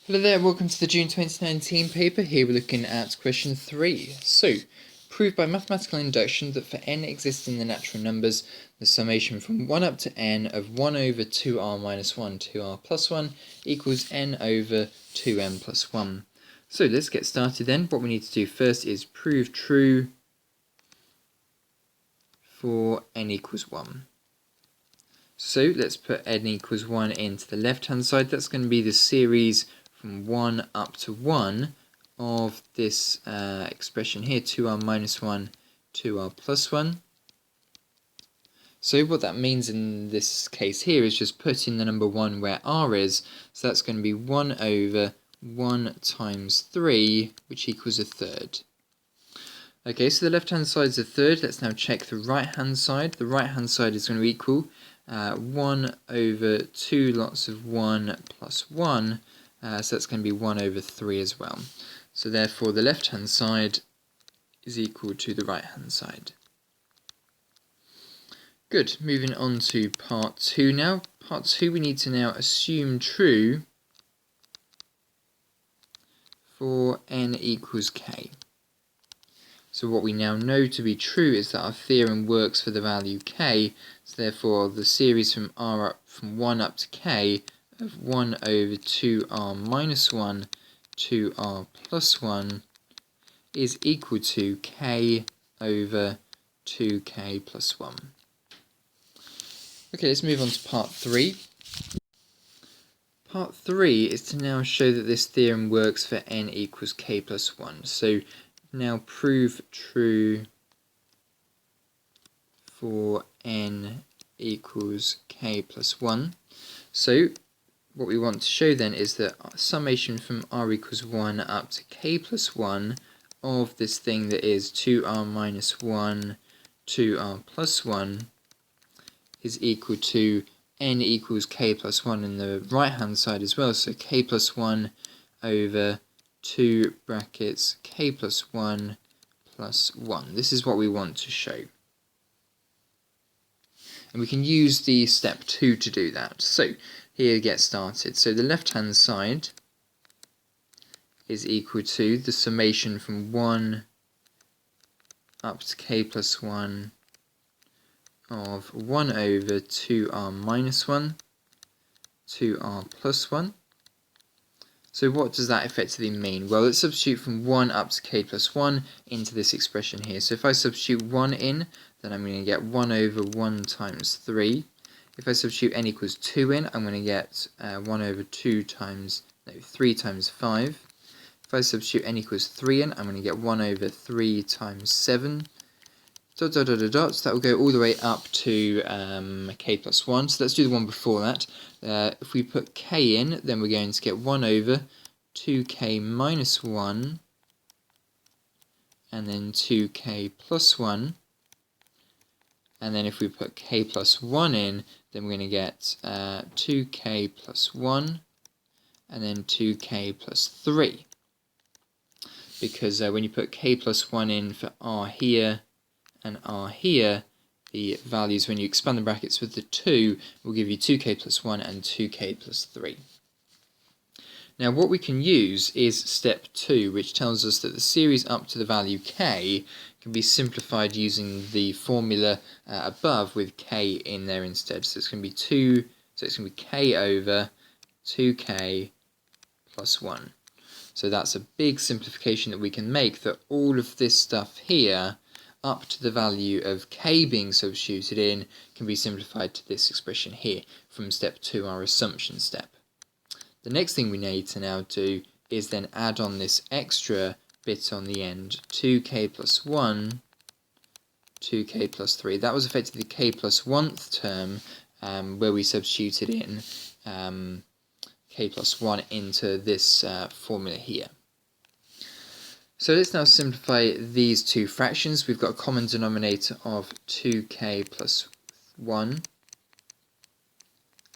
Hello there, welcome to the June 2019 paper. Here we're looking at question 3. So, prove by mathematical induction that for n existing in the natural numbers, the summation from 1 up to n of 1 over 2r minus 1 2r plus 1 equals n over 2n plus 1. So let's get started then. What we need to do first is prove true for n equals 1. So let's put n equals 1 into the left hand side. That's going to be the series from 1 up to 1 of this expression here, 2r minus 1, 2r plus 1. So what that means in this case here is just putting the number 1 where r is, so that's going to be 1 over 1 times 3, which equals a third. Okay, so the left hand side is a third. Let's now check the right hand side. The right hand side is going to equal 1 over 2 lots of 1 plus 1, so that's going to be 1 over 3 as well. So therefore the left hand side is equal to the right hand side. Good, moving on to part 2 now. Part 2 we need to now assume true for n equals k. So what we now know to be true is that our theorem works for the value k, so therefore the series from 1 up to k of 1 over 2r minus 1, 2r plus 1 is equal to k over 2k plus 1. Okay, let's move on to part 3. Part 3 is to now show that this theorem works for n equals k plus 1. So now prove true for n equals k plus 1. So what we want to show then is that summation from r equals 1 up to k plus 1 of this thing that is 2r minus 1, 2r plus 1 is equal to n equals k plus 1 in the right hand side as well. So k plus 1 over 2 brackets k plus 1 plus 1. This is what we want to show. And we can use the step 2 to do that. So here get started. So the left hand side is equal to the summation from 1 up to k plus 1 of 1 over 2r minus 1, 2r plus 1. So what does that effectively mean? Well, let's substitute from 1 up to k plus 1 into this expression here. So if I substitute 1 in, then I'm going to get 1 over 1 times 3. If I substitute n equals 2 in, I'm going to get 1 over 3 times 5. If I substitute n equals 3 in, I'm going to get 1 over 3 times 7. Dot, dot, dot, dot, dot. So that will go all the way up to k plus 1. So let's do the one before that. If we put k in, then we're going to get 1 over 2k minus 1, and then 2k plus 1. And then if we put k plus 1 in, then we're going to get 2k plus 1, and then 2k plus 3. Because when you put k plus 1 in for r here and r here, the values, when you expand the brackets with the 2, will give you 2k plus 1 and 2k plus 3. Now what we can use is step 2, which tells us that the series up to the value k can be simplified using the formula above with k in there instead. So it's going to be k over 2k plus 1. So that's a big simplification that we can make, that all of this stuff here up to the value of k being substituted in can be simplified to this expression here from step 2, our assumption step. The next thing we need to now do is then add on this extra bit on the end, 2k plus 1, 2k plus 3. That was effectively the k plus 1th term where we substituted in k plus 1 into this formula here. So let's now simplify these two fractions. We've got a common denominator of 2k plus 1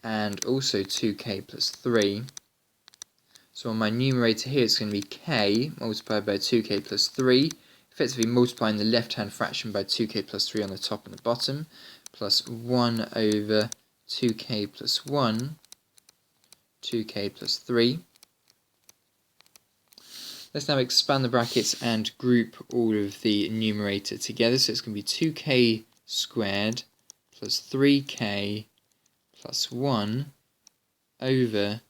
and also 2k plus 3. So on my numerator here it's going to be k multiplied by 2k plus 3, effectively multiplying the left hand fraction by 2k plus 3 on the top and the bottom, plus 1 over 2k plus 1, 2k plus 3. Let's now expand the brackets and group all of the numerator together. So it's going to be 2k squared plus 3k plus 1 over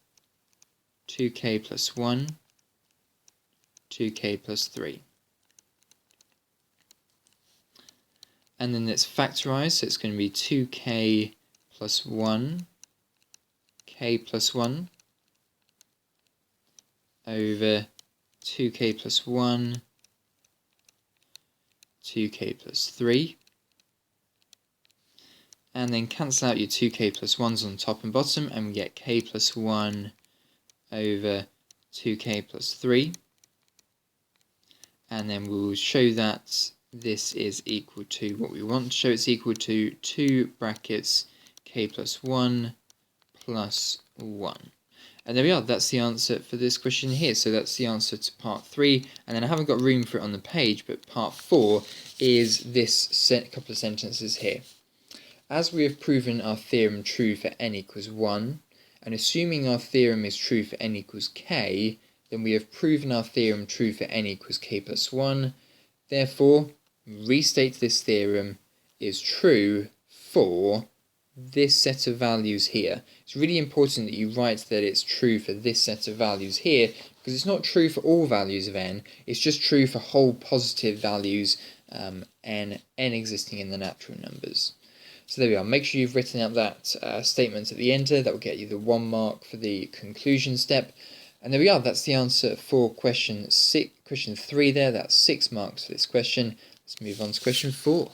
2k plus 1, 2k plus 3. And then let's factorize, so it's going to be 2k plus 1, k plus 1, over 2k plus 1, 2k plus 3. And then cancel out your 2k plus 1s on top and bottom, and we get k plus 1 over 2k plus 3. And then we'll show that this is equal to what we want to show it's equal to 2 brackets k plus 1 plus 1. And there we are, that's the answer for this question here. So that's the answer to part 3, and then I haven't got room for it on the page, but part 4 is this couple of sentences here. As we have proven our theorem true for n equals 1, and assuming our theorem is true for n equals k, then we have proven our theorem true for n equals k plus 1. Therefore, restate this theorem is true for this set of values here. It's really important that you write that it's true for this set of values here, because it's not true for all values of n, it's just true for whole positive values n existing in the natural numbers. So there we are. Make sure you've written out that statement at the end there. That will get you the 1 mark for the conclusion step. And there we are. That's the answer for question 3 there. That's 6 marks for this question. Let's move on to question 4.